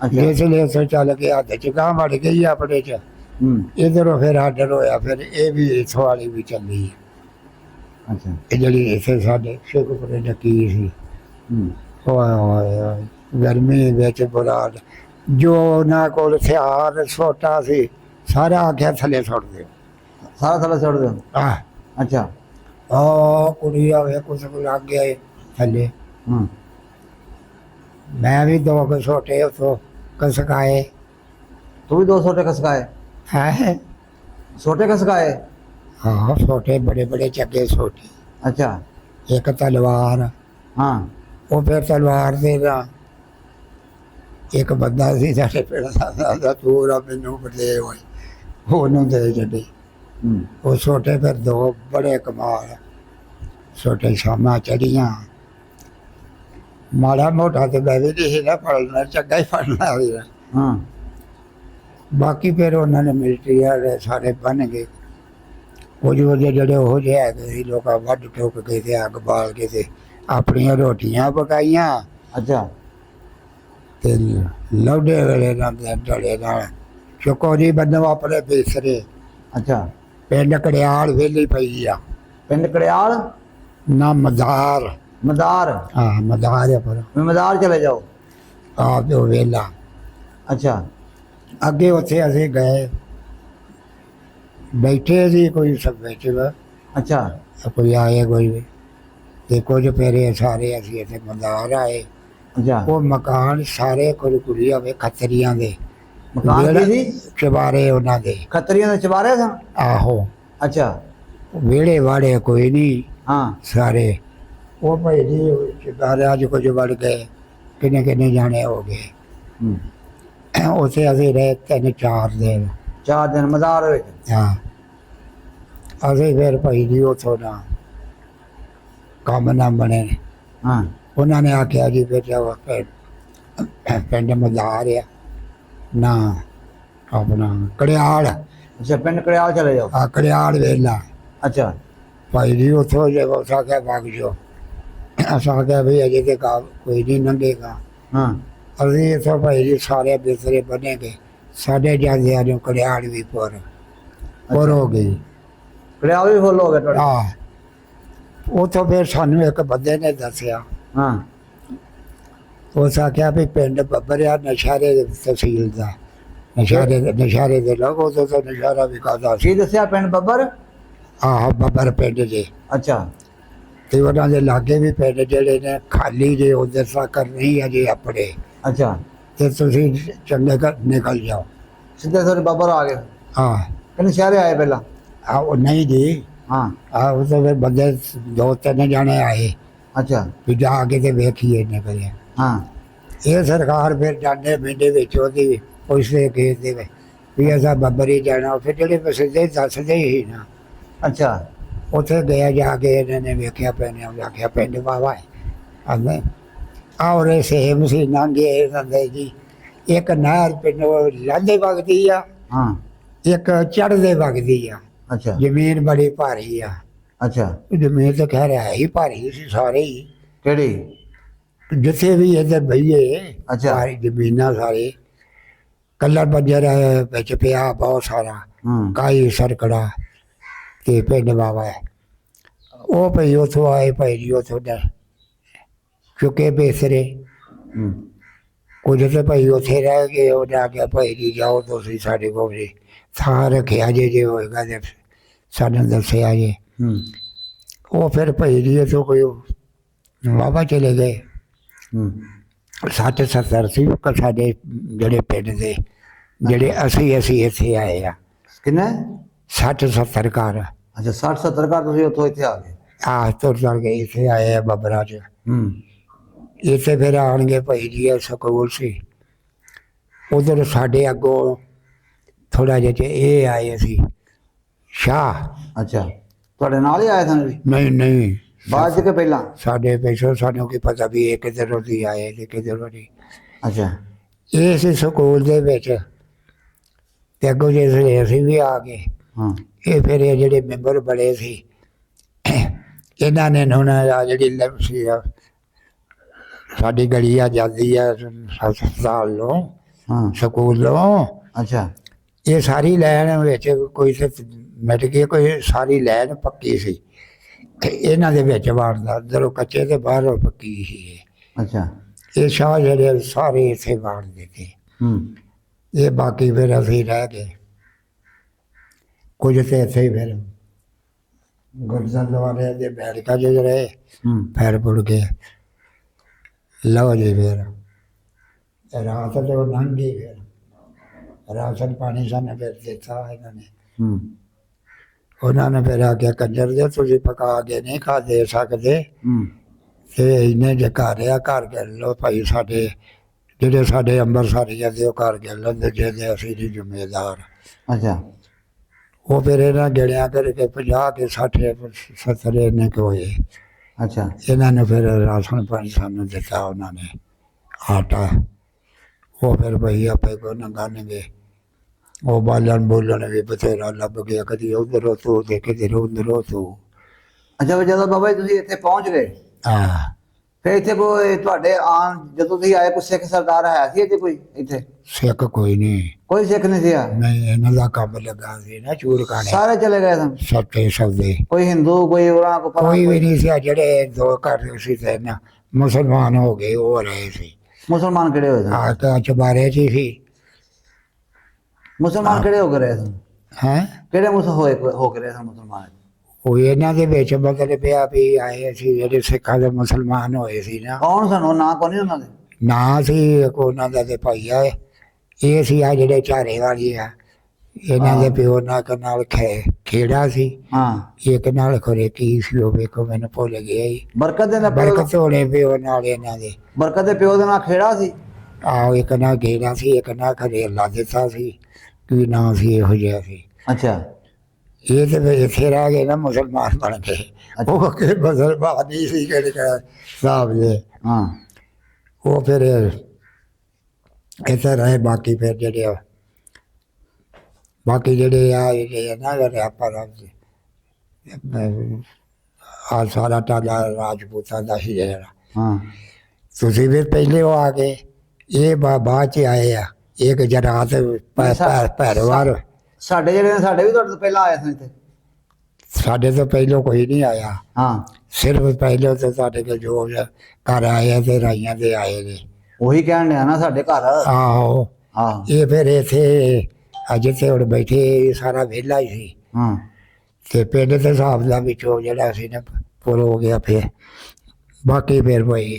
जिसले उसे चल के हद च गां वड़ गई अपने च इधरों फिर आर्डर होया फिर ये भी इथों वाली भी चली जी इतने साढ़े शेखपुरे नकीर सी गर्मी बिच बुरा जो उन्होंने कोल हथियार सोटा सी सारा आख्या थले सुट दो सारा थले सुट दो अच्छा कुड़ी आवे कुछ लग गया थले मैं भी दो छोटे उतो कसकाए तू भी 2 छोटे खसकाए है छोटे खसकाए हाँ छोटे बड़े बड़े चक्के छोटे अच्छा एक तलवार हाँ वो फिर तलवार दे एक बंदा सी साढ़े पिंड दा पूरा मैनू बदे होए ओनू दे छड्डे वो छोटे फिर 2 बड़े कमाल छोटे शामां चढ़ियां माड़ा मोटा तो मैं भी नहीं ना पढ़ना चंगा ही पढ़ना भी बाकी फिर उन्होंने मिलिट्री वाले सारे बन गए कुछ वो जड़े हो जाए लोग वड ठुक के थे अग बाल के थे अपनियां रोटियां पकाइयां अच्छा ते लौडे वेले डले चकोरी बनो अपने बेसरे अच्छा पिंड कड़ियाल वेली पई आ पिंड कड़ियाल ना मदार मदार हाँ मदार है पर मदार चले जाओ आप जो वेला अच्छा अगे उत्थे असीं गए बैठे सी कोई सब बैठे अच्छा कोई आए कोई भी ते कुछ फेरे सारे असीं इत्थे मदार आए अच्छा वो मकान सारे कुछ कुड़ी होवे खत्तरियां दे मकान की चबारे उन्हां दे खत्तरियां दे चबारे सन आहो अच्छा वेड़े वाड़े कोई नहीं हाँ सारे वो भाई जी चबारे अज कुछ वड़ गए किन्ने किन्ने जाने हो गए उसे असीं रहे 3-4 दिन 4 दिन मदार होए हाँ असीं फिर भाई जी उथों ना काम ना बने हाँ उन्होंने आख्या जी फिर जाओ पिंड मदार आ ना अपना कड़ियाल अच्छा पिंड कड़ियाल चले जाओ आ कड़ियाल वेला अच्छा भाई जी उथों जब उस आख्या भाग जाओ अस आख्या भाई अजे तो कोई नहीं लंघेगा हाँ असीं इथों भाई जी सारे बिस्तरे बने गए साढ़े जांदियां नूं कड़ियाल भी पुर हो गई कड़ियाल भी फुल हो गए थोड़े हाँ उथों फिर सानू एक बंदे ने दसिया हाँ उस आख्या भी पिंड बब्बरिया नशारे तहसील का नशारे दे लोग उदों तो नशारा भी करदा सी की दसिया पिंड बब्बर आहो बब्बर पिंड जे अच्छा ते उन्हां दे लागे भी पिंड जेहड़े ने खाली जे उधर तक नहीं अजे अपने अच्छा ते तुसीं चंगे घर निकल जाओ सीधे थोड़े बब्बर आ गए हाँ किन्ने शहरे आए पहला वो नहीं जी हाँ उस तो फिर बंदे 2-3 जाने आए अच्छा भी जाके ते वेखिए निकलिया हाँ ये सरकार फिर जाने पिंडे विच ओहदी पुछदे घेरदे भी असां बब्बर ही जाना फिर जेहड़े सिद्धे दसदे ही ना अच्छा उत्थे गया जाके इन्होंने वेख्या पैने आख्या पिंड वाहवा है आंदे और सेम सी नांगे दंदे जी एक नहर पिंड लांदे वगदी आ हाँ एक चढ़दे वगदी आ अच्छा जमीन बड़ी भारी आ अच्छा जमीन तो खैर है ही भारी सी सारे ही केड़ी जिथे भी इधर बईए अच्छा सारी जमीना सारी कलर बंजर बिच पिया बहुत सारा काई सरकड़ा ते पिंड बाबा है वो भाई उथों आए भाई जी उथों चुके बेसरे कुछ तो भाई उथे रह गए उन्हें आख्या भाई जी जाओ तुम साढ़े को जी थां रखिया जे होएगा तो सानू दसिया जे वो फिर भाई जी उथों कोई वाहवा चले गए 60-70 सी साढ़े जेड़े पिंड दे जेड़े असी इत्थे आए आ किन्ने 60-70 घर अच्छा 60-70 घर तुसीं उत्थों इत्थे आ गए तुर चल के इत्थे आए आ बब्बरा च इत्थे फिर आउणगे भाई जी स्कूल सी उधर साढ़े अगों थोड़ा जिहा ये आए असी शाह अच्छा तुहाडे नाल ही आए सन भी नहीं नहीं बाद च के पहला साढ़े पिछों सानू की पता भी ये किधरों दी आए ते किधरों नहीं अच्छा इस स्कूल दे विच ते अगों जिसले असीं भी आ गए हाँ ये फिर ये जेह्ड़े मैंबर बड़े सी इन्हां ने हुण आ जिहड़ी साडी गली आ जांदी आ हस्पताल नूं ਹਾਂ ਸਕੂਲੋਂ। ਅੱਛਾ ਇਹ ਸਾਰੀ ਲਾਈਨ ਵਿੱਚ ਕੋਈ ਤੇ ਮਿਟ ਗਈ, ਕੋਈ ਸਾਰੀ ਲਾਈਨ ਪੱਕੀ ਸੀ ਤੇ ਇਹਨਾਂ ਦੇ ਵਿੱਚ ਵੜਦਾ, ਅੰਦਰੋਂ ਕੱਚੇ ਤੇ ਬਾਹਰੋਂ ਪੱਕੀ ਸੀ ਇਹ। ਅੱਛਾ ਇਹ ਸ਼ਾਹ ਜਿਹੜੇ ਸਾਰੇ ਇੱਥੇ ਵਾੜ ਦਿੱਤੇ। ਇਹ ਬਾਕੀ ਫਿਰ ਅਸੀਂ ਰਹਿ ਗਏ ਕੁਝ ਤੇ ਇੱਥੇ ਹੀ ਫਿਰ ਗੁਰਦੁਆਰੇ ਦੇ ਬੈਠਕਾ ਜਿਹੜੇ ਰਹੇ ਫਿਰ ਮੁੜ ਕੇ ਲਓ ਜੀ ਫਿਰ ਰਾਤ ਤੇ ਉਹ ਲੰਘ ਗਈ। ਫਿਰ ਰਾਸ਼ਨ ਪਾਣੀ ਸਾਨੂੰ ਫਿਰ ਦਿੱਤਾ ਇਹਨਾਂ ਨੇ। ਉਹਨਾਂ ਨੇ ਫਿਰ ਆਖਿਆ ਕੰਜਰ ਦੇ ਤੁਸੀਂ ਪਕਾ ਕੇ ਨਹੀਂ ਖਾ ਦੇ ਸਕਦੇ ਤੇ ਇਹਨੇ ਜੇ ਘਰ ਆ ਘਰ ਕਰ ਲਓ ਭਾਈ, ਸਾਡੇ ਜਿਹੜੇ ਸਾਡੇ ਅੰਮ੍ਰਿਤਸਰੀਆਂ ਦੇ ਉਹ ਘਰ ਕਰ ਲਓ ਜਿਹਦੇ ਅਸੀਂ ਨਹੀਂ ਜ਼ਿੰਮੇਦਾਰ। ਅੱਛਾ ਉਹ ਫਿਰ ਇਹਨਾਂ ਗੇੜਿਆਂ ਕਰਕੇ 50 ਕੇ 60 70 ਇੰਨੇ ਕੁ ਹੋਏ। ਅੱਛਾ ਇਹਨਾਂ ਨੇ ਫਿਰ ਰਾਸ਼ਨ ਪਾਣੀ ਸਾਨੂੰ ਦਿੱਤਾ ਉਹਨਾਂ ਨੇ, ਆਟਾ। ਉਹ ਫਿਰ ਭਈ ਆਪੇ ਕੋ ਨੰਗਾਨਗੇ, ਉਹ ਬਾਲਣ ਬੋਲਣ ਵੀ ਬਥੇਰਾ ਲੱਭ ਗਿਆ, ਕਦੀ ਉਧਰੋਂ ਤੂੰ ਤੇ ਕਦੀ ਉਧਰੋਂ ਤੂੰ। ਅੱਛਾ ਵੀ ਜਦੋਂ ਬਾਬਾ ਜੀ ਤੁਸੀਂ ਇੱਥੇ ਪਹੁੰਚ ਗਏ ਹਾਂ ਫਿਰ ਇੱਥੇ ਕੋਈ ਤੁਹਾਡੇ ਆਉਣ ਜਦੋਂ ਤੁਸੀਂ ਆਏ ਕੋਈ ਸਿੱਖ ਸਰਦਾਰ ਹੈ ਸੀ ਇੱਥੇ ਕੋਈ? ਇੱਥੇ ਸਿੱਖ ਕੋਈ ਨਹੀਂ, ਕੋਈ ਸਿੱਖ ਨਹੀਂ ਸੀ ਆ? ਨਹੀਂ ਇਹਨਾਂ ਦਾ ਕੰਮ ਲੱਗਾ ਸੀ ਨਾ ਚੂਰ ਖਾਣੇ ਸਾਰੇ ਚਲੇ ਗਏ ਸਨ? ਸੱਤੇ ਸੌਦੇ ਕੋਈ ਹਿੰਦੂ ਕੋਈ ਉਹਨਾਂ ਕੋ ਕੋਈ ਵੀ ਨਹੀਂ ਸੀ। ਜਿਹੜੇ ਦੋ ਘਰ ਸੀ ਤੇ ਨਾ ਮੁਸਲਮਾਨ ਹੋ ਗਏ ਉਹ ਰਹੇ ਸੀ। ਮੁਸਲਮਾਨ ਕਿਹੜੇ ਹੋਏ ਸਨ? ਆ ਤਾਂ ਚਬਾਰੇ ਚ ਸੀ। ਮੁਸਲਮਾਨ ਕਿਹੜੇ ਹੋ ਕੇ ਰਹੇ ਸਨ? ਹੈਂ ਕਿਹੜੇ ਹੋ ਕੇ ਰਹੇ ਸਨ ਮੁਸਲਮਾਨ? ਉਹ ਇਹਨਾਂ ਦੇ ਵਿੱਚ ਮਤਲਬ ਪਿਆ ਵੀ ਆਏ ਸੀ ਜਿਹੜੇ ਸਿੱਖਾਂ ਦੇ ਮੁਸਲਮਾਨ ਹੋਏ ਸੀ ਨਾ। ਕੌਣ ਸਨ ਉਹ? ਨਾਂ ਕੋਈ ਨਹੀਂ ਉਹਨਾਂ ਦੇ? ਨਾ ਸੀ ਉਹਨਾਂ ਦਾ ਤੇ ਭਾਈ ਆ ਇਹ ਸੀ ਆ ਜਿਹੜੇ ਝਾਰੇ ਵਾਲੀ ਆ ਇਹਨਾਂ ਦੇ ਪਿਓ ਨਾਲ ਖੇੜਾ ਸੀ। ਹਾਂ ਇੱਕ ਨਾਲ ਖਰੇ ਕੀ ਸੀ ਉਹ ਵੇਖੋ ਮੈਨੂੰ ਭੁੱਲ ਗਿਆ ਹੀ। ਬਰਕਤ ਦੇ ਨਾਲ ਬਰਕਤ ਹੋਣੇ ਪਿਓ ਨਾਲ ਇਹਨਾਂ ਦੇ। ਬਰਕਤ ਦੇ ਪਿਓ ਦੇ ਨਾਲ ਖੇੜਾ ਸੀ? ਆਹੋ ਇੱਕ ਨਾਲ ਖੇੜਾ ਸੀ, ਇੱਕ ਨਾਲ ਖਰੇ ਅੱਲਾ ਦਿੱਤਾ ਸੀ, ਕੀ ਨਾਂ ਸੀ ਇਹੋ ਜਿਹਾ ਸੀ। ਅੱਛਾ ਇਹ ਤੇ ਫਿਰ ਇੱਥੇ ਰਹਿ ਗਏ ਨਾ ਮੁਸਲਮਾਨ ਬਣ ਕੇ। ਉਹ ਕਿ ਮੁਸਲਮਾਨ ਨਹੀਂ ਸੀ ਕਿਹੜੇ ਸਾਹਿਬ ਦੇ। ਹਾਂ ਉਹ ਫਿਰ ਇੱਥੇ ਰਹੇ। ਬਾਕੀ ਫਿਰ ਜਿਹੜੇ ਆ ਨਾ ਜਿਹੜੇ ਆਪਾਂ ਆ ਸਾਰਾ ਟਾਲਾ ਰਾਜਪੂਤਾਂ ਦਾ ਹੀ ਜਿਹੜਾ। ਹਾਂ ਤੁਸੀਂ ਵੀ ਪਹਿਲੇ ਉਹ ਆ ਗਏ, ਇਹ ਬਾਅਦ ਚ ਆਏ ਆ। ਇਹ ਗੁਜਰਾਤ ਭੈਰਵਾਰ ਸਾਡੇ ਜਿਹੜੇ ਨੇ ਸਾਡੇ ਵੀ ਤੁਹਾਡੇ ਤੋਂ ਪਹਿਲਾਂ ਆਏ ਸਨ ਇੱਥੇ? ਸਾਡੇ ਤੋਂ ਪਹਿਲੋਂ ਕੋਈ ਨਹੀਂ ਆਇਆ। ਹਾਂ ਸਿਰਫ ਪਹਿਲੋਂ ਤਾਂ ਸਾਡੇ ਕੋਲ ਜੋ ਘਰ ਆਏ ਆ ਤੇ ਰਾਈਆਂ ਦੇ ਆਏ ਨੇ। ਉਹੀ ਕਹਿਣ ਡਿਆ ਨਾ ਸਾਡੇ ਘਰ। ਆਹੋ ਹਾਂ ਇਹ ਫਿਰ ਇੱਥੇ ਅੱਜ ਤੇ ਹੁਣ ਬੈਠੇ ਸਾਰਾ ਵਿਹਲਾ ਹੀ ਸੀ। ਹਾਂ ਤੇ ਪਿੰਡ ਦੇ ਹਿਸਾਬ ਦਾ ਵਿੱਚੋਂ ਜਿਹੜਾ ਸੀ ਨਾ ਪੁਰ ਹੋ ਗਿਆ। ਫਿਰ ਬਾਕੀ ਫਿਰ ਭਾਈ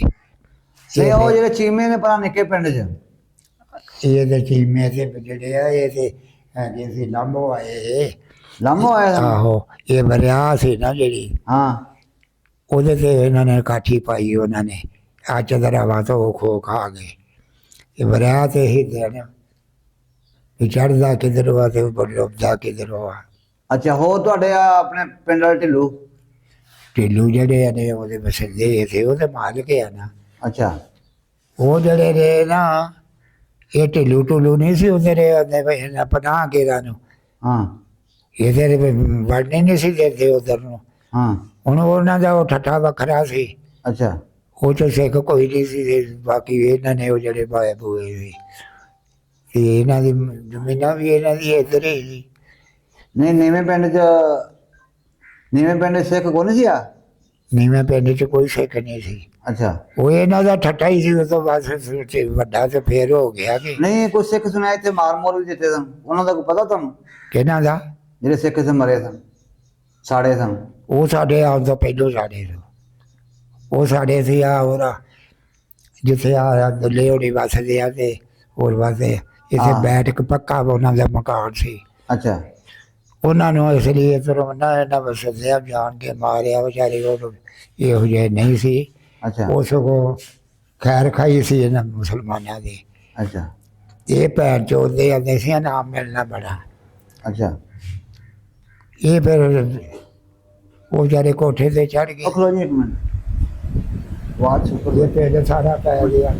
ਤੇ ਉਹ ਜਿਹੜੇ ਚੀਮੇ ਨੇ ਪਰਾਂ ਨਿੱਕੇ ਪਿੰਡ 'ਚ ਇਹ ਤੇ ਚੀਮੇ ਤੇ ਜਿਹੜੇ ਆ ਇਹ ਤੇ ਹੈਗੇ ਸੀ ਲਾਂਭੋ ਆਏ। ਲਾਮੋ ਆਇਆ ਸਨ? ਆਹੋ ਇਹ ਵਰਿਆ ਸੀ ਨਾ ਜਿਹੜੀ, ਹਾਂ ਉਹਦੇ ਤੇ ਇਹਨਾਂ ਨੇ ਕਾਠੀ ਪਾਈ। ਉਹਨਾਂ ਨੇ ਅੱਜ ਦਰਾਵਾ ਤੋਂ ਖੋ ਖਾ ਗਏ। ਇਹ ਵਰਿਆ ਤੇ ਹੀ ਦੇਣ ਵੀ ਚੜ੍ਹਦਾ ਕਿੱਧਰੋਂ ਆ ਤੇ ਡੁੱਬਦਾ ਕਿੱਧਰੋਂ ਆ। ਅੱਛਾ ਹੋਰ ਤੁਹਾਡੇ ਆਪਣੇ ਪਿੰਡ ਵਾਲੇ ਢਿੱਲੂ? ਢਿੱਲੂ ਜਿਹੜੇ ਨੇ ਉਹਦੇ ਵਸਦੇ ਸੀ, ਉਹਦੇ ਮਾਲਕ ਆ ਨਾ। ਅੱਛਾ ਉਹ ਜਿਹੜੇ ਨੇ ਨਾ ਇਹ ਢਿੱਲੂ ਢੁੱਲੂ ਨਹੀਂ ਸੀ ਉਹਦੇ ਰਹੇ ਪਨਾਹ ਕੇ ਨੂੰ। ਹਾਂ ਇਹਦੇ ਵੜਨੇ ਨਹੀਂ ਸੀ ਦਿੰਦੇ ਉਧਰ ਨੂੰ। ਹਾਂ ਹੁਣ ਉਹਨਾਂ ਦਾ ਉਹ ਠੱਠਾ ਵੱਖਰਾ ਸੀ। ਅੱਛਾ ਉਹ ਚ ਸਿੱਖ ਕੋਈ ਨਹੀਂ ਸੀ। ਬਾਕੀ ਇਹਨਾਂ ਨੇ ਉਹ ਜਿਹੜੇ ਬਾਏ ਬੂਏ ਸੀ ਤੇ ਇਹਨਾਂ ਦੀ ਜ਼ਮੀਨਾਂ ਵੀ ਇਹਨਾਂ ਦੀ ਇੱਧਰ ਹੀ ਸੀ। ਨਹੀਂ ਨੀਵੇਂ ਪਿੰਡ 'ਚ ਸਿੱਖ ਕੋਈ ਨਹੀਂ ਸੀ ਆ? ਨੀਵੇਂ ਪਿੰਡ ਚ ਕੋਈ ਸਿੱਖ ਨਹੀਂ ਸੀ। ਅੱਛਾ ਉਹ ਇਹਨਾਂ ਦਾ ਠੱਠਾ ਹੀ ਸੀ। ਉਹ ਤੋਂ ਬਾਅਦ ਵੱਡਾ ਤੇ ਫੇਰ ਹੋ ਗਿਆ ਕਿ ਨਹੀਂ ਕੋਈ ਸਿੱਖ ਸੁਣਿਆ ਇੱਥੇ ਮਾਰ ਵੀ ਦਿੱਤੇ ਸਨ, ਉਹਨਾਂ ਦਾ ਕੋਈ ਪਤਾ ਤੁਹਾਨੂੰ? ਕਿਹਨਾਂ ਦਾ? ਜਿਹੜੇ ਸਿੱਖ ਇੱਥੇ ਮਰੇ ਸਨ, ਸਾੜੇ ਸਨ? ਉਹ ਸਾਡੇ ਆਉਣ ਤੋਂ ਪਹਿਲੋਂ ਸਾਡੇ ਸੀ। ਉਹ ਸਾਡੇ ਸੀ ਆ ਉਹਦਾ ਜਿੱਥੇ ਆ ਦੁੱਲੇ ਹੋਣੀ ਵੱਸਦੇ ਆ ਤੇ ਹੋਰ ਵਾਸਤੇ ਇੱਥੇ ਬੈਠ ਕੇ ਪੱਕਾ ਉਹਨਾਂ ਦਾ ਮਕਾਨ ਸੀ। ਅੱਛਾ ਉਹਨਾਂ ਨੂੰ ਇਸ ਲਈ ਇੱਧਰੋਂ ਨਾ ਇਹਨਾਂ ਵਸਦਿਆ ਜਾਣ ਕੇ ਮਾਰਿਆ ਵਿਚਾਰੇ। ਉਹ ਇਹੋ ਜਿਹੇ ਨਹੀਂ ਸੀ। ਅੱਛਾ ਉਹ ਸਗੋਂ ਖੈਰ ਖਾਈ ਸੀ ਇਹਨਾਂ ਮੁਸਲਮਾਨਾਂ ਦੀ। ਅੱਛਾ ਇਹ ਭੈਣ ਚੋਦੇ ਆਉਂਦੇ ਸੀ ਨਾਮ ਮਿਲਣਾ ਬੜਾ। ਅੱਛਾ ਇਹ ਫਿਰ ਉਹ ਵਿਚਾਰੇ ਕੋਠੇ ਤੇ ਚੜ੍ਹ ਗਏ। ਖਲੋ ਜੀ ਇੱਕ ਮਿੰਟ, ਆਵਾਜ਼ ਸੁਣ। ਇਹ ਪਿੰਡ ਸਾਰਾ ਪੈ ਗਿਆ।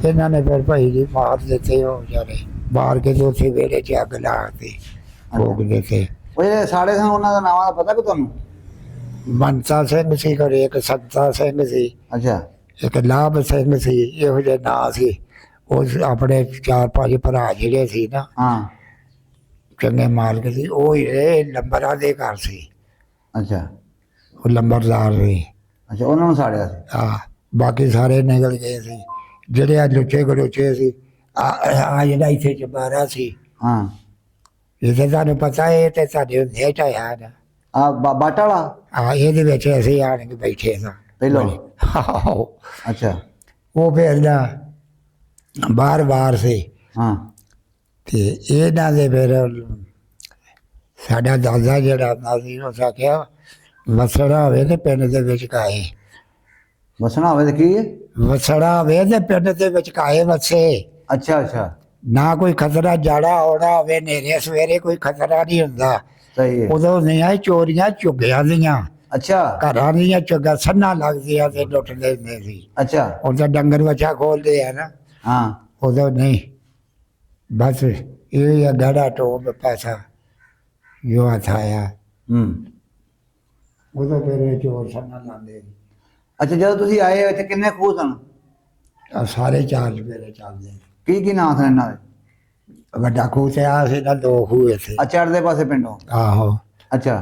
ਇਹਨਾਂ ਨੇ ਫਿਰ ਭਾਈ ਜੀ ਮਾਰ ਦਿੱਤੇ ਉਹ ਵਿਚਾਰੇ, ਮਾਰ ਕੇ ਤੇ ਉੱਥੇ ਵਿਹੜੇ 'ਚ ਅੱਗ ਲਾ ਦਿੱਤੀ, ਫੂਕ ਦਿੱਤੇ। ਉਹ ਜਿਹੜੇ ਸਾੜੇ ਸਨ ਉਹਨਾਂ ਦਾ ਨਾਮ ਦਾ ਪਤਾ ਕਿ ਤੁਹਾਨੂੰ? ਮਨਸਾ ਸਿੰਘ ਸੀ, ਘਰੇ ਇੱਕ ਸੰਤਾ ਸਿੰਘ ਸੀ, ਅੱਛਾ ਇੱਕ ਲਾਭ ਸਿੰਘ ਸੀ। ਇਹੋ ਜਿਹੇ ਨਾਂ ਸੀ ਉਸ ਆਪਣੇ 4-5 ਭਰਾ ਜਿਹੜੇ ਸੀ ਨਾ ਹਾਂ ਚੰਗੇ ਮਾਲਕ ਸੀ, ਉਹ ਇਹ ਲੰਬਰਾਂ ਦੇ ਘਰ ਸੀ, ਅੱਛਾ ਉਹ ਲੰਬਰਦਾਰ ਸੀ। ਅੱਛਾ ਉਹਨਾਂ ਨੂੰ ਸਾੜਿਆ ਸੀ। ਹਾਂ ਬਾਕੀ ਸਾਰੇ ਨਿਕਲ ਗਏ ਸੀ, ਜਿਹੜੇ ਆ ਲੁੱਚੇ ਗਲੋਚੇ ਸੀ। ਆ ਜਿਹੜਾ ਇੱਥੇ ਚੁਬਾਰਾ ਸੀ, ਹਾਂ ਜਿੱਥੇ ਤੁਹਾਨੂੰ ਪਤਾ ਇਹ ਤੇ ਸਾਡੇ ਹੁੰਦੇ ਢਾਇਆ ਨਾ, ਆ ਬਾਟਾ ਵਾਲਾ ਆ ਇਹਦੇ ਵਿੱਚ ਅਸੀਂ ਆਣ ਕੇ ਬੈਠੇ ਸਾਂ ਪਹਿਲੋਂ। ਆਹੋ। ਅੱਛਾ ਉਹ ਫਿਰ ਨਾ ਬਾਰ ਸੀ ਹਾਂ ਤੇ ਇਹਨਾਂ ਦੇ ਫਿਰ ਸਾਡਾ ਦਾਦਾ ਜਿਹੜਾ ਹੁੰਦਾ ਸੀ ਉਸ ਆਖਿਆ ਵਸਣਾ ਹੋਵੇ ਤੇ ਪਿੰਡ ਦੇ ਵਿੱਚ ਕਾਏ, ਵਸਣਾ ਹੋਵੇ ਤੇ ਕੀ ਹੈ? ਵਸਣਾ ਹੋਵੇ ਤੇ ਪਿੰਡ ਦੇ ਵਿੱਚ ਕਾਏ ਵਸੇ। ਅੱਛਾ ਅੱਛਾ ਨਾ ਕੋਈ ਖਤਰਾ ਜਾੜਾ ਆਉਣਾ ਹੋਵੇ, ਨੇਰੇ ਸਵੇਰੇ ਕੋਈ ਖਤਰਾ ਨਹੀਂ ਹੁੰਦਾ। ਸਹੀ ਹੈ। ਉਦੋਂ ਨਹੀਂ ਆਏ ਚੋਰੀਆਂ ਝੁੱਗਿਆਂ ਦੀਆਂ, ਅੱਛਾ ਘਰਾਂ ਦੀਆਂ ਝੁੱਗਾਂ ਸੰਨਾਂ ਲੱਗਦੀਆਂ ਤੇ ਲੁੱਟਦੇ ਹੁੰਦੇ ਸੀ। ਅੱਛਾ ਹੁਣ ਤਾਂ ਡੰਗਰ ਵੱਛਾ ਖੋਲਦੇ ਆ ਨਾ, ਹਾਂ ਉਦੋਂ ਨਹੀਂ, ਬਸ ਇਹ ਆ ਗੜਾ ਟੋਬ ਪੈਸਾ ਜੋ ਹੱਥ ਆਇਆ, ਉਦੋਂ ਫਿਰ ਇਹ ਚੋਰ ਸੰਨਾਂ ਲਾਉਂਦੇ ਸੀ। ਅੱਛਾ ਜਦੋਂ ਤੁਸੀਂ ਆਏ ਇੱਥੇ ਕਿੰਨੇ ਖੂਹ ਸਨ? ਆਹ ਸਾਰੇ ਚਾਰ ਚੁਫੇਰੇ ਚੱਲਦੇ। ਕੀ ਨਾਂ ਸਨ ਇਹਨਾਂ ਦੇ? ਵੱਡਾ ਖੂਹ ਤੇ ਆ ਸੀ ਨਾ, 2 ਖੂਹ ਇੱਥੇ। ਆ ਚੜ੍ਹਦੇ ਪਾਸੇ ਪਿੰਡੋਂ? ਆਹੋ। ਅੱਛਾ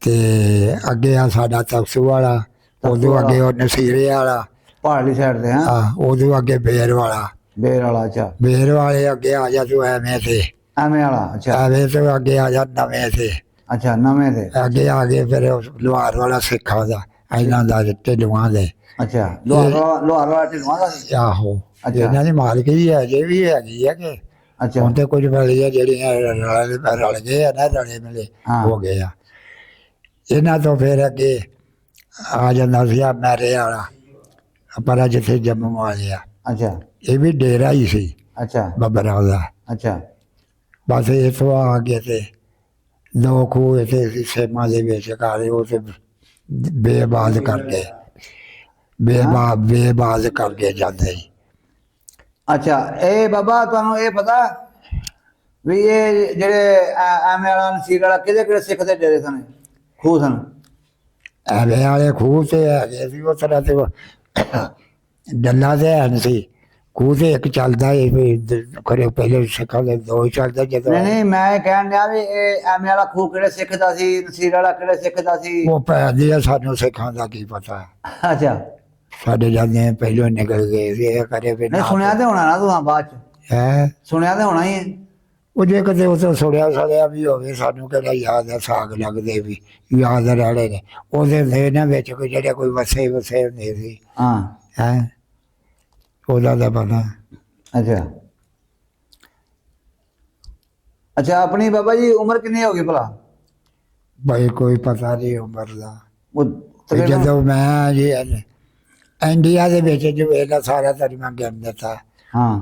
ਤੇ ਅੱਗੇ ਆ ਸਾਡਾ ਤਕਸੂ ਵਾਲਾ, ਉਦੋਂ ਅੱਗੇ ਉਹ ਨਸੀਰੇ ਵਾਲਾ, ਪਹਾੜੀ ਸਾਈਡ ਤੇ? ਹਾਂ ਉਦੋਂ ਅੱਗੇ ਬੇਰ ਵਾਲਾ। ਬੇਰ ਵਾਲਾ? ਅੱਛਾ ਬੇਰ ਵਾਲੇ ਅੱਗੇ ਆ ਜਾ ਤੂੰ ਐਵੇਂ ਤੇ, ਐਵੇਂ ਵਾਲਾ? ਅੱਛਾ ਐਵੇਂ ਤੋਂ ਅੱਗੇ ਆ ਜਾ ਨਵੇਂ ਤੇ, ਅੱਛਾ ਨਵੇਂ ਤੇ? ਅੱਗੇ ਆ ਗਏ ਫਿਰ ਲੁਹਾਰ ਵਾਲਾ ਸਿੱਖਾਂ ਦਾ, ਇਹਨਾਂ ਦਾ ਢਿੱਲੂਆਂ ਦੇ। ਅੱਛਾ ਲੋਹਾਰ ਵਾਲਾ ਢਿਲਵਾਂ ਦਾ ਸੀ? ਆਹੋ। ਅੱਛਾ। ਇਹਨਾਂ ਦੀ ਮਾਲਕੀ ਵੀ ਅਜੇ ਵੀ ਹੈਗੀ ਹੈ ਕਿ ਅੱਛਾ ਹੁਣ ਤੇ ਕੁਝ ਵਾਲੀਆਂ ਜਿਹੜੀਆਂ ਰਲ ਗਏ ਆ ਨਾ, ਰਲੇ ਮਿਲੇ ਹਾਂ। ਹੋ ਗਏ ਆ। ਇਹਨਾਂ ਤੋਂ ਫਿਰ ਅੱਗੇ ਆ ਜਾਂਦਾ ਸੀ ਆ ਮੈਰੇ ਵਾਲਾ, ਪਰ ਜਿੱਥੇ ਜੰਮੂ ਵਾਲੇ ਆ, ਅੱਛਾ ਇਹ ਵੀ ਡੇਰਾ ਹੀ ਸੀ ਅੱਛਾ ਬੱਬਰਾਂ ਦਾ। ਅੱਛਾ ਬਸ ਇੱਥੋਂ ਆ ਕੇ ਤੇ 2 ਖੂਹ ਇੱਥੇ ਸੇਮਾਂ ਦੇ ਵਿੱਚ ਕਾਰੇ, ਉਹ ਤੇ ਬੇਬਾਦ ਕਰਕੇ ਬੇਬਾਦ ਕਰਕੇ ਜਾਂਦੇ ਸੀ। ਅੱਛਾ ਇਹ ਬਾਬਾ ਤੁਹਾਨੂੰ ਇਹ ਪਤਾ ਵੀ ਇਹ ਜਿਹੜੇ ਐਵੇਂ ਵਾਲਾ ਨਸੀਰ ਵਾਲਾ ਕਿਹੜੇ ਸਿੱਖ ਦੇ ਡੇਰੇ ਸਨ, ਖੂਹ ਸਨ? ਐਵੇਂ ਵਾਲੇ ਖੂਹ ਤੇ ਹੈਗੇ ਸੀ ਉਸ ਤਰ੍ਹਾਂ ਤੇ ਡੱਲਾ ਤੇ ਹੈ ਨਹੀਂ ਸੀ। ਖੂਹ ਤੇ ਇੱਕ ਚੱਲਦਾ ਸੀ ਵੀ ਖਰੇ ਪਹਿਲੇ ਸਿੱਖਾਂ ਦੇ 2 ਹੀ ਚੱਲਦੇ ਜਦੋਂ। ਨਹੀਂ ਮੈਂ ਕਹਿਣ ਡਿਆ ਵੀ ਇਹ ਐਵੇਂ ਵਾਲਾ ਖੂਹ ਕਿਹੜੇ ਸਿੱਖ ਦਾ ਸੀ, ਨਸੀਰ ਵਾਲਾ ਕਿਹੜੇ ਸਿੱਖ ਦਾ ਸੀ? ਉਹ ਪੈਂਦੀ ਆ, ਸਾਨੂੰ ਸਿੱਖਾਂ ਦਾ ਕੀ ਪਤਾ। ਅੱਛਾ ਸਾਡੇ ਜਾਂਦੇ ਪਹਿਲੋਂ ਨਿਕਲ ਗਏ ਸੀ ਇਹ ਕਰੇ ਵੀ ਨਹੀਂ ਸੁਣਿਆ ਤੇ ਹੋਣਾ ਨਾ ਤੁਸੀਂ ਬਾਅਦ ਚ? ਹੈ ਸੁਣਿਆ ਤੇ ਹੋਣਾ ਹੀ ਹੈ। ਉਹ ਜੇ ਕਦੇ ਉਹ ਤੋਂ ਸੁਣਿਆ ਵੀ ਹੋਵੇ, ਸਾਨੂੰ ਕਿਹੜਾ ਯਾਦ ਹੈ, ਸਾਗ ਲੱਗਦੇ ਵੀ ਯਾਦ ਰਹਿਣੇ ਨੇ। ਉਹਦੇ ਦੇ ਨਾ ਵਿੱਚ ਕੋਈ ਜਿਹੜੇ ਕੋਈ ਵਸੇ ਹੁੰਦੇ ਸੀ। ਹਾਂ ਹੈ ਉਹਦਾ ਤਾਂ ਪਤਾ। ਅੱਛਾ ਅੱਛਾ ਆਪਣੀ ਬਾਬਾ ਜੀ ਉਮਰ ਕਿੰਨੀ ਹੋ ਗਈ ਭਲਾ? ਭਾਈ ਕੋਈ ਪਤਾ ਨਹੀਂ ਉਮਰ ਦਾ। ਉਹ ਤੇ ਤਕਰੀਬਨ? ਜਦੋਂ ਮੈਂ ਜੀ ਇੰਡੀਆ ਦੇ ਵਿੱਚ ਜੋ ਇਹਦਾ ਸਾਰਾ ਤਰੀਮਾ ਗਿਣ ਦਿੱਤਾ, ਹਾਂ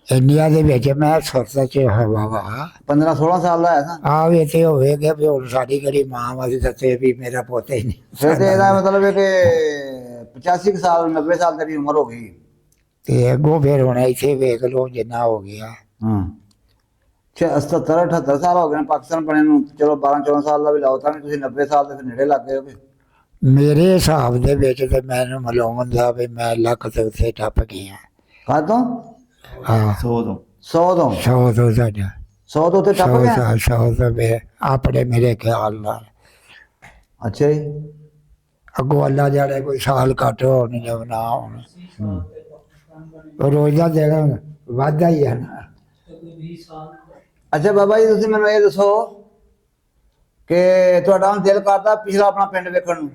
ਇੰਡੀਆ ਦੇ ਵਿੱਚ ਮੈਂ ਸੁਰਤ ਚ ਹਵਾ ਵਾ 15-16 ਸਾਲ ਦਾ ਹੈ ਨਾ? ਆ ਵੀ ਇੱਥੇ ਹੋਵੇਗਾ ਵੀ ਹੁਣ ਸਾਡੀ ਕਿਹੜੀ ਮਾਂ ਵਾਲੀ ਦੱਸੇ ਵੀ ਮੇਰਾ ਪੁੱਤ ਹੀ ਨਹੀਂ। ਫਿਰ ਤੇ ਇਹਦਾ ਮਤਲਬ ਹੈ ਕਿ 85 ਕੁ ਸਾਲ 90 ਸਾਲ ਤੇਰੀ ਉਮਰ ਹੋ ਗਈ। ਤੇ ਅੱਗੋਂ ਫਿਰ ਹੁਣ ਇੱਥੇ ਵੇਖ ਲਓ ਜਿੰਨਾ ਹੋ ਗਿਆ। ਹਾਂ 77-78 ਸਾਲ ਹੋ ਗਏ ਨੇ ਪਾਕਿਸਤਾਨ ਬਣੇ ਨੂੰ। ਚਲੋ 12-14 ਸਾਲ ਦਾ ਵੀ ਲਾਓ ਤਾਂ ਵੀ ਤੁਸੀਂ 90 ਸਾਲ ਦੇ ਫਿਰ ਨੇੜੇ ਲੱਗ ਗਏ ਹੋਗੇ। ਮੇਰੇ ਹਿਸਾਬ ਦੇ ਵਿੱਚ ਤੇ ਮੈਨੂੰ ਮਲਾਉਣ ਦਾ ਵੀ ਮੈਂ ਲੱਖ ਤੇ ਉੱਥੇ ਟੱਪ ਗਿਆ। ਕਾਹਤੋਂ? ਹਾਂ 100 ਤੋਂ 100 ਤੋਂ ਸਾਡਾ 100 ਤੋਂ ਤੇ ਟੱਪ ਗਿਆ? 100 ਤੋਂ ਆਪਣੇ ਮੇਰੇ ਖਿਆਲ ਨਾਲ। ਅੱਛਾ ਜੀ ਅੱਗੋਂ ਅੱਲਾ ਜਾਣੇ ਕੋਈ ਸਾਲ ਘੱਟ ਹੋਣ ਜਾਂ ਨਾ ਹੋਣ, ਰੋਜ਼ ਦਾ ਦੇਣਾ ਵਾਧਾ ਹੀ ਹੈ ਨਾ। ਅੱਛਾ ਬਾਬਾ ਜੀ ਤੁਸੀਂ ਮੈਨੂੰ ਇਹ ਦੱਸੋ ਕਿ ਤੁਹਾਡਾ ਹੁਣ ਦਿਲ ਕਰਦਾ ਪਿਛਲਾ ਆਪਣਾ ਪਿੰਡ ਵੇਖਣ ਨੂੰ?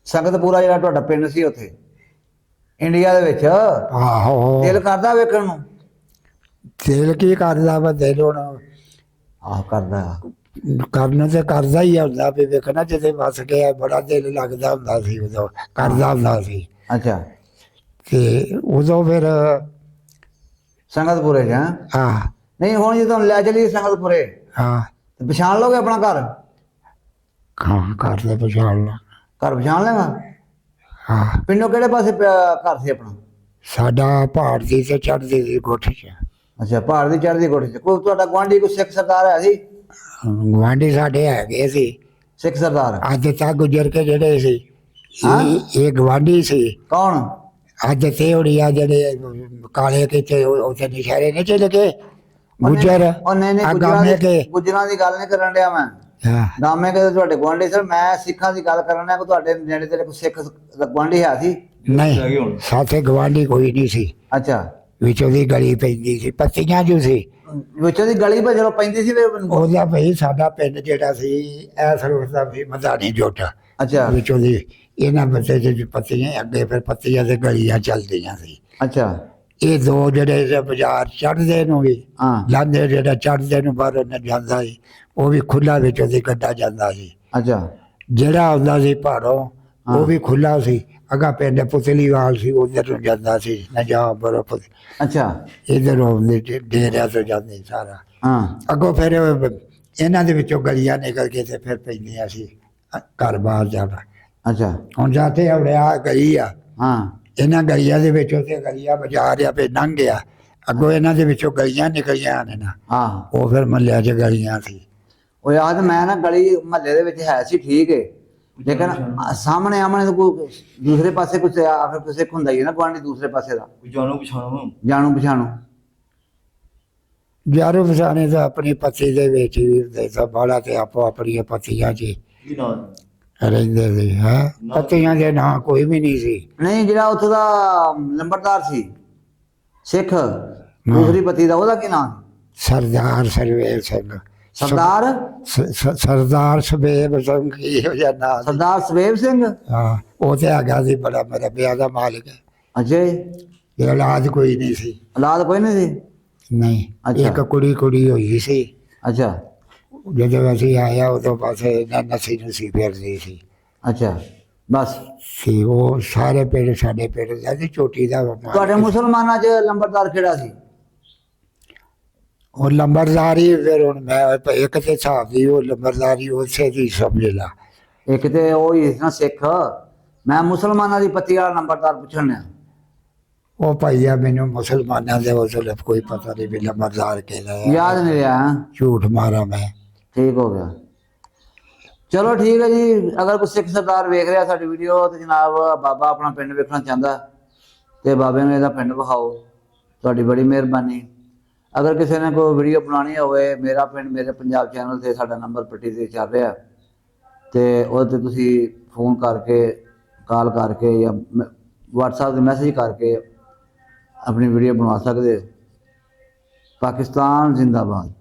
ਸੰਗਤਪੁਰਾ ਜਿਹੜਾ ਤੁਹਾਡਾ ਪਿੰਡ ਸੀ ਉੱਥੇ ਇੰਡੀਆ ਦੇ ਵਿੱਚ, ਆਹੋ ਦਿਲ ਕਰਦਾ ਵੇਖਣ ਨੂੰ? ਦਿਲ ਕੀ ਕਰਦਾ ਵਾ ਦਿਲ ਹੁਣ ਆਹ ਕਰਦਾ। ਕਰਨ ਤੇ ਕਰਦਾ ਹੀ ਹੁੰਦਾ ਵੀ ਵੇਖਣਾ ਜਿੱਥੇ ਵਸ ਗਿਆ ਬੜਾ ਦਿਲ ਲੱਗਦਾ ਹੁੰਦਾ ਸੀ, ਉਦੋਂ ਕਰਦਾ ਹੁੰਦਾ ਸੀ। ਅੱਛਾ ਤੇ ਉਦੋਂ ਫਿਰ ਸੰਗਤਪੁਰੇ ਚ? ਹਾਂ ਨਹੀਂ ਹੁਣ ਜੇ ਤੁਹਾਨੂੰ ਲੈ ਚਲੀਏ ਸੰਗਤਪੁਰੇ ਹਾਂ ਤੇ ਪਛਾਣ ਲਓਗੇ ਆਪਣਾ ਘਰ? ਹਾਂ ਘਰ ਦੇ ਪਛਾਣ ਲਾ। ਘਰ ਪਛਾਣ ਲੈਗਾ? ਹਾਂ ਪਿੰਡੋਂ ਕਿਹੜੇ ਪਾਸੇ ਘਰ ਸੀ ਆਪਣਾ? ਸਾਡਾ ਪਹਾੜ ਦੀ ਤੇ ਚੜ੍ਹਦੀ ਦੀ ਕੋਠੀ ਚ। ਅੱਛਾ ਪਹਾੜ ਦੀ ਚੜ੍ਹਦੀ ਕੋਠੀ ਚ। ਕੋਈ ਤੁਹਾਡਾ ਗੁਆਂਢੀ ਕੋਈ ਸਿੱਖ ਸਰਦਾਰ ਹੈ ਸੀ? ਗੁਆਂਢੀ ਸਾਡੇ ਹੈਗੇ ਸੀ, ਸਿੱਖ ਸਰਦਾਰ? ਅੱਜ ਤੱਕ ਗੁਜ਼ਰ ਕੇ ਜਿਹੜੇ ਸੀ। ਹਾਂ? ਇਹ ਗੁਆਂਢੀ ਸੀ। ਕੌਣ? ਅੱਜ ਤੇ ਹੋੜੀਆ ਜਿਹੜੇ ਕਾਲੇ ਕਿਤੇ ਉੱਥੇ ਨਸ਼ਹਿਰੇ ਨਹੀਂ ਚਲੇ ਗਏ ਗੁੱਜਰ ਉਹ ਨਹੀਂ ਨਹੀਂ ਆ ਗੁੱਜਰਾਂ ਗਾਮੇ ਕੇ ਦੀ ਗੁੱਜਰਾਂ ਦੀ ਗੱਲ ਨਹੀਂ ਕਰਨ ਡਿਆ ਮੈਂ। ਹਾਂ ਗਾਮੇ ਕੇ ਤੁਹਾਡੇ ਗੁਆਂਢੀ ਸਰ, ਮੈਂ ਸਿੱਖਾਂ ਦੀ ਗੱਲ ਕਰਨ ਡਿਆ ਕਿ ਤੁਹਾਡੇ ਨੇੜੇ ਤੇਰੇ ਕੋਈ ਸਿੱਖ ਗੁਆਂਢੀ ਹੈ ਸੀ? ਨਹੀਂ ਸਾਥੇ ਗਵਾਂਢੀ ਕੋਈ ਨਹੀਂ ਸੀ, ਅੱਛਾ, ਵਿੱਚੋਂ ਦੀ ਗਲੀ ਪੈਂਦੀ ਸੀ, ਪੱਤੀਆਂ ਜੋ ਸੀ ਵਿੱਚੋਂ ਦੀ ਗਲੀ ਪਰ ਜਦੋਂ ਪੈਂਦੀ ਸੀ ਫਿਰ ਉਹਦਾ ਭਈ ਸਾਡਾ ਪਿੰਡ ਜਿਹੜਾ ਸੀ ਐਸ ਰੋਡ ਦਾ ਵੀ ਮਧਾਣੀ ਜੋਟ ਅੱਛਾ ਵਿੱਚੋਂ ਦੀ ਇਹਨਾਂ ਬੱਚੇ ਚ ਪੱਤੀਆਂ ਅੱਗੇ ਫਿਰ ਪੱਤੀਆਂ ਦੇ ਗਲੀਆਂ ਚੱਲਦੀਆਂ ਸੀ। ਅੱਛਾ ਇਹ ਦੋ ਜਿਹੜੇ ਬਾਜ਼ਾਰ ਚੜ੍ਹਦੇ ਨੂੰ ਵੀ ਹਾਂ ਲਾਂਦੇ ਜਿਹੜਾ ਚੜ੍ਹਦੇ ਨੂੰ ਬਾਹਰ ਉਹਨੇ ਜਾਂਦਾ ਸੀ, ਉਹ ਵੀ ਖੁੱਲਾ ਵਿੱਚੋਂ ਦੀ ਕੱਢਾ ਜਾਂਦਾ ਸੀ। ਅੱਛਾ ਜਿਹੜਾ ਆਉਂਦਾ ਸੀ ਪਹਾੜੋਂ ਉਹ ਵੀ ਖੁੱਲਾ ਸੀ। ਅਗਾ ਪਿੰਡ ਪੁਤਲੀਵਾਲ ਸੀ, ਉਧਰ ਨੂੰ ਜਾਂਦਾ ਸੀ ਨਜਾਬ ਬਰਫ, ਅੱਛਾ ਇਧਰ ਆਉਂਦੇ ਡੇਰਿਆਂ ਤੋਂ ਜਾਂਦੇ ਸਾਰਾ। ਹਾਂ ਅੱਗੋਂ ਫਿਰ ਇਹਨਾਂ ਦੇ ਵਿੱਚੋਂ ਗਲੀਆਂ ਨਿਕਲ ਕੇ ਤੇ ਫਿਰ ਪੈਂਦੀਆਂ ਸੀ ਘਰ ਬਾਹਰ ਜਾਣਾ। ਅੱਛਾ ਹੁਣ ਜਾਤੇ ਹਵੜਿਆ ਗਈ ਆ, ਹਾਂ ਇਹਨਾਂ ਗਲੀਆਂ ਦੇ ਵਿੱਚੋਂ ਤੇ ਗਲੀਆਂ ਬਾਜ਼ਾਰ ਆ ਫਿਰ ਲੰਘ ਗਿਆ। ਅੱਗੋਂ ਇਹਨਾਂ ਦੇ ਵਿੱਚੋਂ ਗਲੀਆਂ ਨਿਕਲੀਆਂ ਨੇ ਨਾ, ਹਾਂ ਉਹ ਫਿਰ ਮਹੱਲਿਆਂ 'ਚ ਗਲੀਆਂ ਸੀ। ਉਹ ਯਾਦ ਮੈਂ ਨਾ ਗਲੀ ਮਹੱਲੇ ਦੇ ਵਿੱਚ ਹੈ ਸੀ ਠੀਕ ਹੈ, ਲੇਕਿਨ ਸਾਹਮਣੇ ਆਮਣੇ ਤੋਂ ਕੋਈ ਦੂਸਰੇ ਪਾਸੇ ਕੁਛ ਆਖਰ ਕੋਈ ਸਿੱਖ ਹੁੰਦਾ ਹੀ ਹੈ ਨਾ ਗੁਆਂਢੀ ਦੂਸਰੇ ਪਾਸੇ ਦਾ ਜਾਣੋ ਪਛਾਣੋ ਜਾਣੂ ਪਛਾਣੂ। ਯਾਰੋ ਫਸਾਣੇ ਤਾਂ ਆਪਣੀ ਪੱਤੀ ਦੇ ਵਿੱਚ ਹੀ ਹੁੰਦੇ ਸਭ ਬਾਲਾ ਤੇ ਆਪੋ ਆਪਣੀਆਂ ਪੱਤੀਆਂ 'ਚ ਕੀ ਨਾਮ ਰਹਿੰਦੇ ਸੀ। ਹੈ ਪੱਤੀਆਂ ਦੇ ਨਾਂ ਕੋਈ ਵੀ ਨਹੀਂ ਸੀ। ਨਹੀਂ ਜਿਹੜਾ ਉੱਥੇ ਦਾ ਲੰਬੜਦਾਰ ਸੀ ਸਿੱਖ ਦੂਸਰੀ ਪਤੀ ਦਾ, ਉਹਦਾ ਕੀ ਨਾਮ? ਸਰਦਾਰ ਸਰਵੇਲ ਸਿੰਘ, ਸਰਦਾਰ ਸਰਦਾਰ ਸਵੇਬ ਸਿੰਘ, ਇਹੋ ਜਿਹਾ ਨਾਂ ਸੀ। ਸਰਦਾਰ ਸਵੇਬ ਸਿੰਘ। ਹਾਂ ਉਹ ਤੇ ਹੈਗਾ ਸੀ ਬੜਾ ਮੇਰਾ ਵਿਆਹ ਦਾ ਮਾਲਿਕ, ਅੱਛਾ ਜੀ, ਇਹ ਔਲਾਦ ਕੋਈ ਨਹੀਂ ਸੀ। ਔਲਾਦ ਕੋਈ ਨਹੀਂ ਸੀ? ਨਹੀਂ ਅੱਛਾ। ਇੱਕ ਕੁੜੀ ਹੋਈ ਸੀ। ਅੱਛਾ ਜਦੋਂ ਅਸੀਂ ਆਇਆ ਉਦੋਂ ਬਸ ਇਹਨਾਂ ਨਸੀ ਨੁਸੀ ਫਿਰਦੀ ਸੀ। ਅੱਛਾ ਬਸ। ਸੀ ਉਹ ਸਾਰੇ ਪਿੰਡ ਸਾਡੇ ਪਿੰਡ ਦਾ ਸੀ, ਚੋਟੀ ਦਾ ਮਾਲਕ। ਤੁਹਾਡੇ ਮੁਸਲਮਾਨਾਂ 'ਚ ਲੰਬੜਦਾਰ ਕਿਹੜਾ ਸੀ? ਉਹ ਲੰਬਰਦਾਰੀ ਫਿਰ ਹੁਣ ਮੈਂ ਇੱਕ ਤੇ ਹਿਸਾਬ ਦੀ ਉਹ ਲੰਬਰਦਾਰੀ ਉਸੇ ਦੀ ਸਮਝ ਲਾ। ਇੱਕ ਤੇ ਉਹ ਹੀ ਸੀ ਨਾ ਸਿੱਖ, ਮੈਂ ਮੁਸਲਮਾਨਾਂ ਦੀ ਪਤੀ ਵਾਲਾ ਨੰਬਰਦਾਰ ਪੁੱਛਣ ਡਿਆ। ਉਹ ਭਾਈਆ ਮੈਨੂੰ ਮੁਸਲਮਾਨਾਂ ਦੇ ਉਸ ਵੇਲੇ ਕੋਈ ਪਤਾ ਨਹੀਂ ਵੀ ਲੰਬਰਦਾਰ ਕਿਹੜਾ ਹੈ। ਯਾਦ ਨਹੀਂ ਰਿਹਾ ਹੈਂ? ਝੂਠ ਮਾਰਾ ਮੈਂ। ਠੀਕ ਹੋ ਗਿਆ, ਚਲੋ ਠੀਕ ਹੈ ਜੀ। ਅਗਰ ਕੋਈ ਸਿੱਖ ਸਰਦਾਰ ਵੇਖ ਰਿਹਾ ਸਾਡੀ ਵੀਡੀਓ ਤੇ ਜਨਾਬ ਬਾਬਾ ਆਪਣਾ ਪਿੰਡ ਵੇਖਣਾ ਚਾਹੁੰਦਾ ਤੇ ਬਾਬੇ ਨੂੰ ਇਹਦਾ ਪਿੰਡ ਵਿਖਾਓ, ਤੁਹਾਡੀ ਬੜੀ ਮਿਹਰਬਾਨੀ। ਅਗਰ ਕਿਸੇ ਨੇ ਕੋਈ ਵੀਡੀਓ ਬਣਾਉਣੀ ਹੋਵੇ, ਮੇਰਾ ਪਿੰਡ ਮੇਰੇ ਪੰਜਾਬ ਚੈਨਲ ਤੇ ਸਾਡਾ ਨੰਬਰ ਪੱਟੀ ਤੇ ਚੱਲ ਰਿਹਾ ਤੇ ਉਹਦੇ ਤੇ ਤੁਸੀਂ ਫੋਨ ਕਰਕੇ, ਕਾਲ ਕਰਕੇ ਜਾਂ WhatsApp ਤੇ ਮੈਸੇਜ ਕਰਕੇ ਆਪਣੀ ਵੀਡੀਓ ਬਣਵਾ ਸਕਦੇ ਹੋ। ਪਾਕਿਸਤਾਨ ਜ਼ਿੰਦਾਬਾਦ।